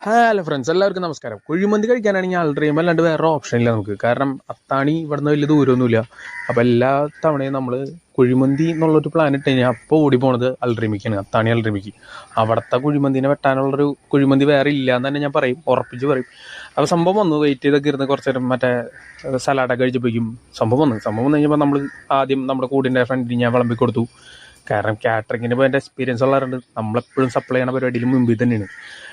Hello friends, എല്ലാവർക്കും നമസ്കാരം. കുഴിമന്തി കഴിക്കാനാണെങ്കിൽ അൾഡ്രീം അല്ലാണ്ട് വേറെ ഓപ്ഷൻ ഇല്ല നമുക്ക്. കാരണം അത്താണി ഇവിടുന്ന് വലിയ ദൂരമൊന്നുമില്ല. അപ്പോൾ എല്ലാ തവണയും നമ്മൾ കുഴിമന്തി എന്നുള്ളൊരു പ്ലാൻ ഇട്ട് കഴിഞ്ഞാൽ അപ്പോൾ ഓടി പോണത് അൾഡ്രീമിക്കാണ്, അത്താണി അൾഡ്രീമിക്ക്. അവിടുത്തെ കുഴിമന്തിനെ വെട്ടാനുള്ളൊരു കുഴിമന്തി വേറെ ഇല്ല എന്ന് തന്നെ ഞാൻ പറയും, ഉറപ്പിച്ച് പറയും. അപ്പോൾ സംഭവം വന്നു, വെയിറ്റ് ചെയ്തൊക്കെ ഇരുന്ന് കുറച്ച് നേരം മറ്റേ സലാഡൊക്കെ കഴിച്ചപ്പോഴേക്കും സംഭവം വന്നു കഴിഞ്ഞപ്പോൾ നമ്മൾ ആദ്യം നമ്മുടെ കൂടിൻ്റെ ഫ്രണ്ടിന് ഞാൻ വിളമ്പി കൊടുത്തു. കാരണം കാറ്ററിങ്ങിന് ഇപ്പോൾ എൻ്റെ എക്സ്പീരിയൻസ് ഉള്ളതുകൊണ്ട് നമ്മളെപ്പോഴും സപ്ലൈ ചെയ്യണ പരിപാടിയിൽ മുമ്പിൽ തന്നെയാണ്.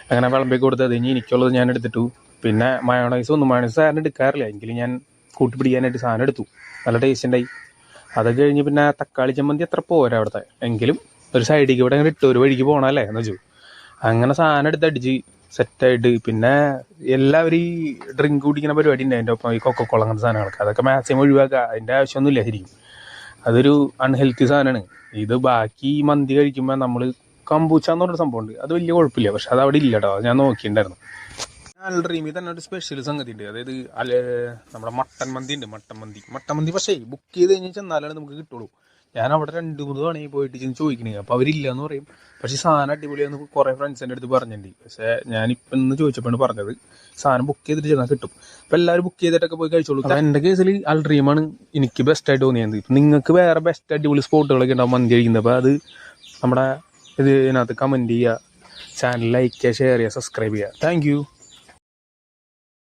അങ്ങനെ വിളമ്പി കൊടുത്തത് കഴിഞ്ഞ് എനിക്കുള്ളത് ഞാൻ എടുത്തിട്ടു. പിന്നെ മയോണൈസ് സാധനം എടുക്കാറില്ല, എങ്കിലും ഞാൻ കൂട്ടിപ്പിടിക്കാനായിട്ട് സാധനം എടുത്തു. നല്ല ടേസ്റ്റ് ഉണ്ടായി. അതൊക്കെ കഴിഞ്ഞ് പിന്നെ തക്കാളി ചമ്മന്തി അത്ര പോരാ അവിടുത്തെ, എങ്കിലും ഒരു സൈഡിലേക്ക് ഇവിടെ അങ്ങനെ ഇട്ടു, ഒരു വഴിക്ക് പോകണമല്ലേ എന്ന് വെച്ചു. അങ്ങനെ സാധനം എടുത്ത് അടിച്ച് സെറ്റായിട്ട്. പിന്നെ എല്ലാവരും ഈ ഡ്രിങ്ക് കുടിക്കുന്ന പരിപാടി ഉണ്ട് അതിൻ്റെ ഒപ്പം, ഈ കൊക്കക്കോള അങ്ങനത്തെ സാധനങ്ങളൊക്കെ, അതൊക്കെ മാക്സിമം ഒഴിവാക്കുക. അതിൻ്റെ ആവശ്യമൊന്നുമില്ല ശരിക്കും, അതൊരു അൺഹെൽത്തി സാധനമാണ്. ഇത് ബാക്കി മന്തി കഴിക്കുമ്പോൾ നമ്മൾ കമ്പൂച്ച എന്ന് പറഞ്ഞൊരു സംഭവമുണ്ട്, അത് വലിയ കുഴപ്പമില്ല. പക്ഷെ അത് അവിടെ ഇല്ല കേട്ടോ, ഞാൻ നോക്കിയിട്ടുണ്ടായിരുന്നു. അൽഡ്രീമിൽ തന്നെ ഒരു സ്പെഷ്യൽ സംഗതി ഉണ്ട്, അതായത് നമ്മുടെ മട്ടൻ മന്തി പക്ഷേ ബുക്ക് ചെയ്ത് കഴിഞ്ഞാൽ ചെന്നാലാണ് നമുക്ക് കിട്ടുള്ളൂ. ഞാൻ അവിടെ 2-3 തവണ പോയിട്ട് ചോദിക്കണേ, അപ്പോൾ അവരില്ല എന്ന് പറയും. പക്ഷേ സാധനം അടിപൊളിയാന്ന് കുറേ ഫ്രണ്ട്സിൻ്റെ അടുത്ത് പറഞ്ഞിട്ടുണ്ട്. പക്ഷേ ഞാനിപ്പം ഇന്ന് ചോദിച്ചപ്പോഴാണ് പറഞ്ഞത് സാധനം ബുക്ക് ചെയ്തിട്ട് ചെന്നാൽ കിട്ടും. അപ്പോൾ എല്ലാവരും ബുക്ക് ചെയ്തിട്ടൊക്കെ പോയി കഴിച്ചോളൂ. എൻ്റെ കേസിൽ അൽഡ്രീമാണ് എനിക്ക് ബെസ്റ്റായിട്ട് തോന്നിയത്. ഇപ്പം നിങ്ങൾക്ക് വേറെ ബെസ്റ്റ് അടിപൊളി സ്പോട്ടുകളൊക്കെ ഉണ്ടാവും മന്തി കഴിക്കുന്നത്. അപ്പോൾ അത് നമ്മുടെ ഇതിനകത്ത് കമൻറ്റ് ചെയ്യുക, ചാനൽ ലൈക്ക് ചെയ്യുക, ഷെയർ ചെയ്യുക, സബ്സ്ക്രൈബ് ചെയ്യുക. താങ്ക്